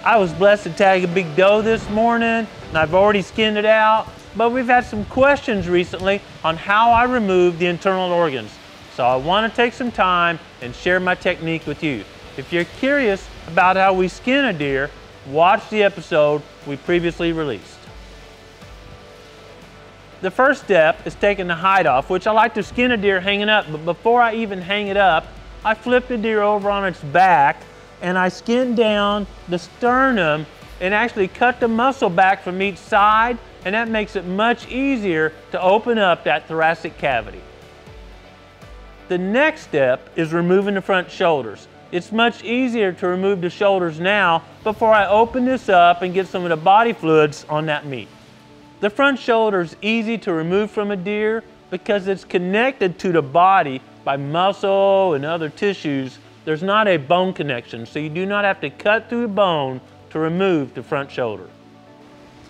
I was blessed to tag a big doe this morning, and I've already skinned it out, but we've had some questions recently on how I remove the internal organs. So I want to take some time and share my technique with you. If you're curious about how we skin a deer, watch the episode we previously released. The first step is taking the hide off, which I like to skin a deer hanging up, but before I even hang it up, I flip the deer over on its back and I skin down the sternum and actually cut the muscle back from each side, and that makes it much easier to open up that thoracic cavity. The next step is removing the front shoulders. It's much easier to remove the shoulders now before I open this up and get some of the body fluids on that meat. The front shoulder is easy to remove from a deer because it's connected to the body by muscle and other tissues. There's not a bone connection, so you do not have to cut through the bone to remove the front shoulder.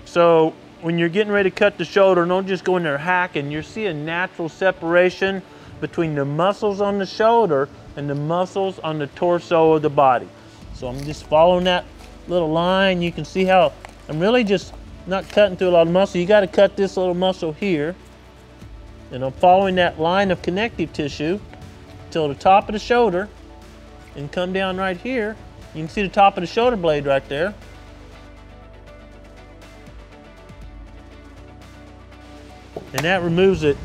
So when you're getting ready to cut the shoulder, don't just go in there hacking. You see a natural separation between the muscles on the shoulder and the muscles on the torso of the body. So I'm just following that little line. You can see how I'm really just not cutting through a lot of muscle. You got to cut this little muscle here. And I'm following that line of connective tissue till the top of the shoulder and come down right here. You can see the top of the shoulder blade right there. And that removes it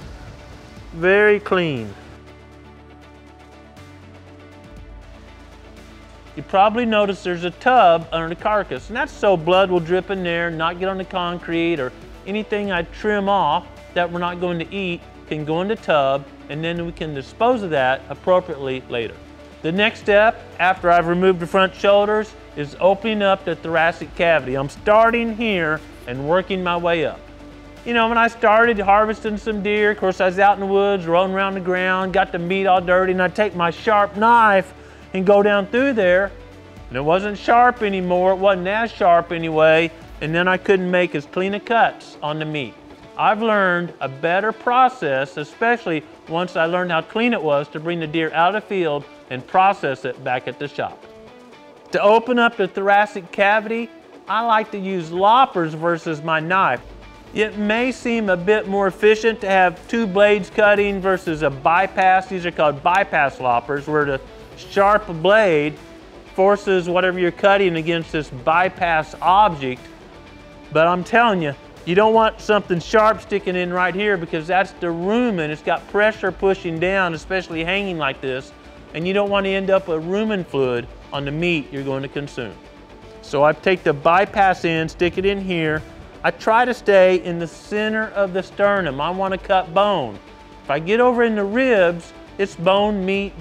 very clean. You probably notice there's a tub under the carcass, and that's so blood will drip in there, not get on the concrete, or anything I trim off that we're not going to eat can go in the tub, and then we can dispose of that appropriately later. The next step, after I've removed the front shoulders, is opening up the thoracic cavity. I'm starting here and working my way up. You know, when I started harvesting some deer, of course I was out in the woods, rolling around the ground, got the meat all dirty, and I'd take my sharp knife and go down through there, and it wasn't sharp anymore, it wasn't as sharp anyway, and then I couldn't make as clean a cuts on the meat. I've learned a better process, especially once I learned how clean it was to bring the deer out of the field and process it back at the shop. To open up the thoracic cavity, I like to use loppers versus my knife. It may seem a bit more efficient to have two blades cutting versus a bypass. These are called bypass loppers, where the sharp blade forces whatever you're cutting against this bypass object. But I'm telling you, you don't want something sharp sticking in right here, because that's the rumen. It's got pressure pushing down, especially hanging like this, and you don't want to end up with rumen fluid on the meat you're going to consume. So I take the bypass end, stick it in here. I try to stay in the center of the sternum. I want to cut bone. If I get over in the ribs, it's bone, meat,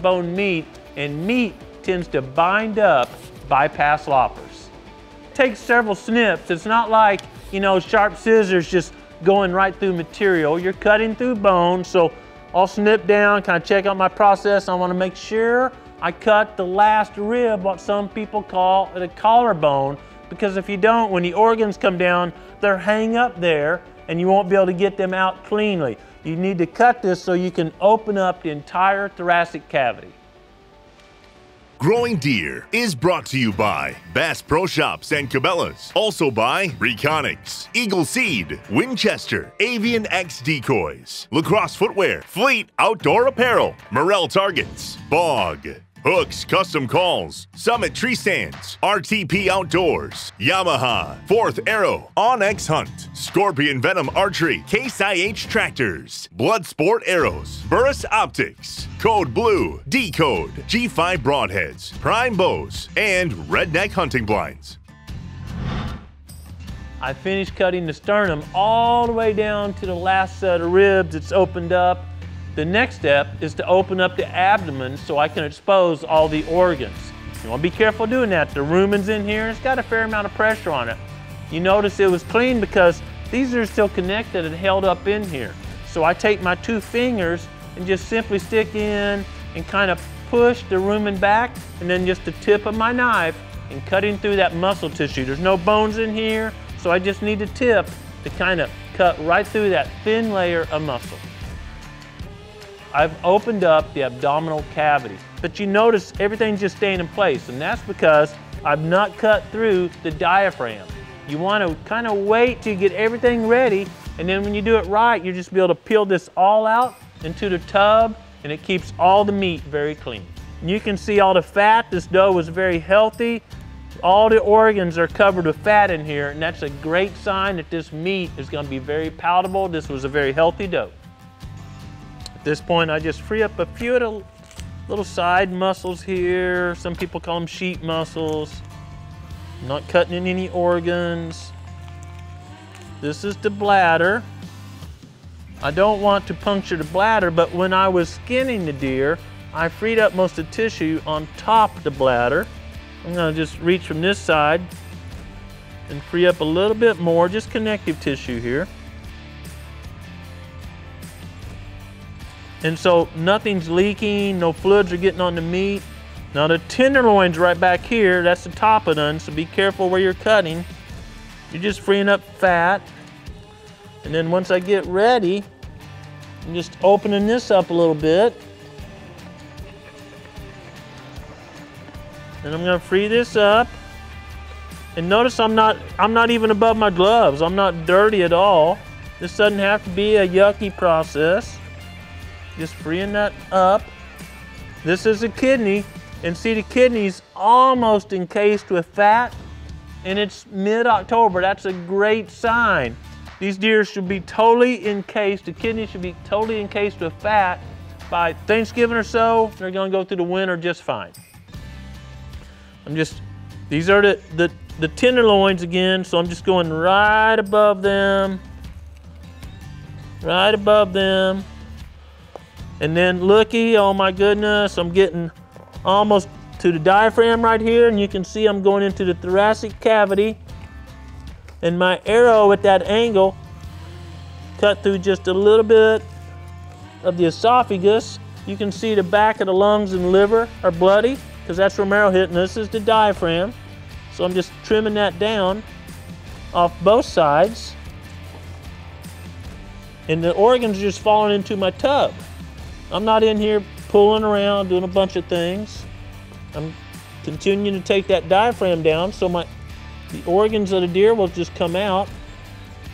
and meat tends to bind up bypass loppers. It takes several snips. It's not like, you know, sharp scissors just going right through material. You're cutting through bone, so I'll snip down, kind of check out my process. I want to make sure I cut the last rib, what some people call the collarbone, because if you don't, when the organs come down, they're hang up there and you won't be able to get them out cleanly. You need to cut this so you can open up the entire thoracic cavity. Growing Deer is brought to you by Bass Pro Shops and Cabela's. Also by Reconyx, Eagle Seed, Winchester, Avian X Decoys, Lacrosse Footwear, Fleet Outdoor Apparel, Morel Targets, Bog, Hooks Custom Calls, Summit Tree Stands, RTP Outdoors, Yamaha, Fourth Arrow, Onyx Hunt, Scorpion Venom Archery, Case IH Tractors, Bloodsport Arrows, Burris Optics, Code Blue, Decode, G5 Broadheads, Prime Bows, and Redneck Hunting Blinds. I finished cutting the sternum all the way down to the last set of ribs. It's opened up. The next step is to open up the abdomen so I can expose all the organs. You want to be careful doing that. The rumen's in here, it's got a fair amount of pressure on it. You notice it was clean because these are still connected and held up in here. So I take my two fingers and just simply stick in and kind of push the rumen back, and then just the tip of my knife and cutting through that muscle tissue. There's no bones in here, so I just need the tip to kind of cut right through that thin layer of muscle. I've opened up the abdominal cavity, but you notice everything's just staying in place, and that's because I've not cut through the diaphragm. You want to kind of wait till you get everything ready, and then when you do it right, you'll just be able to peel this all out into the tub, and it keeps all the meat very clean. You can see all the fat. This dough is very healthy. All the organs are covered with fat in here, and that's a great sign that this meat is going to be very palatable. This was a very healthy dough. At this point, I just free up a few of the little side muscles here. Some people call them sheep muscles. I'm not cutting in any organs. This is the bladder. I don't want to puncture the bladder, but when I was skinning the deer, I freed up most of the tissue on top of the bladder. I'm gonna just reach from this side and free up a little bit more, just connective tissue here. And so nothing's leaking, no fluids are getting on the meat. Now the tenderloin's right back here, that's the top of them, so be careful where you're cutting. You're just freeing up fat. And then once I get ready, I'm just opening this up a little bit. And I'm gonna free this up. And notice I'm not even above my gloves. I'm not dirty at all. This doesn't have to be a yucky process. Just freeing that up. This is a kidney, and see the kidney's almost encased with fat, and it's mid-October. That's a great sign. These deer should be totally encased, the kidney should be totally encased with fat. By Thanksgiving or so, they're gonna go through the winter just fine. These are the tenderloins again, so I'm just going right above them. Right above them. And then looky, oh my goodness, I'm getting almost to the diaphragm right here, and you can see I'm going into the thoracic cavity. And my arrow at that angle cut through just a little bit of the esophagus. You can see the back of the lungs and liver are bloody, because that's where my arrow hit, and this is the diaphragm. So I'm just trimming that down off both sides. And the organs are just falling into my tub. I'm not in here pulling around, doing a bunch of things. I'm continuing to take that diaphragm down so the organs of the deer will just come out.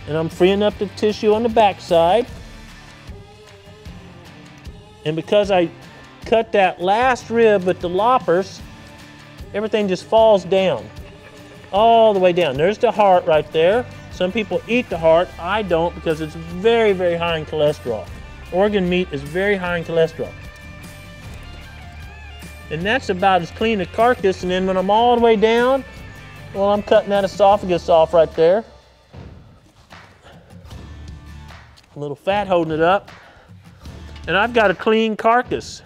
And I'm freeing up the tissue on the back side. And because I cut that last rib with the loppers, everything just falls down, all the way down. There's the heart right there. Some people eat the heart. I don't, because it's very, very high in cholesterol. Organ meat is very high in cholesterol. And that's about as clean a carcass. And then when I'm all the way down, well, I'm cutting that esophagus off right there. A little fat holding it up. And I've got a clean carcass.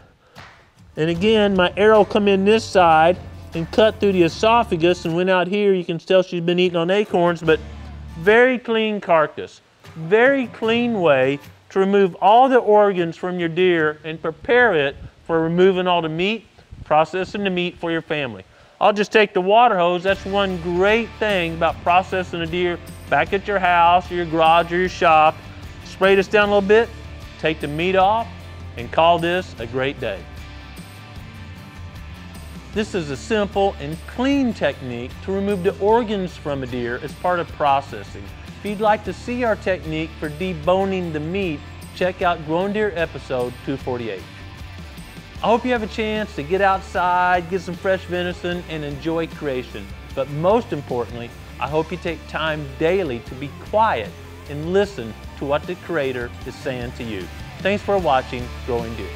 And again, my arrow come in this side and cut through the esophagus and went out here. You can tell she's been eating on acorns, but very clean carcass. Very clean way to remove all the organs from your deer and prepare it for removing all the meat, processing the meat for your family. I'll just take the water hose. That's one great thing about processing a deer back at your house or your garage or your shop. Spray this down a little bit, take the meat off, and call this a great day. This is a simple and clean technique to remove the organs from a deer as part of processing. If you'd like to see our technique for deboning the meat, check out Grown Deer episode 248. I hope you have a chance to get outside, get some fresh venison, and enjoy creation. But most importantly, I hope you take time daily to be quiet and listen to what the Creator is saying to you. Thanks for watching Growing Deer.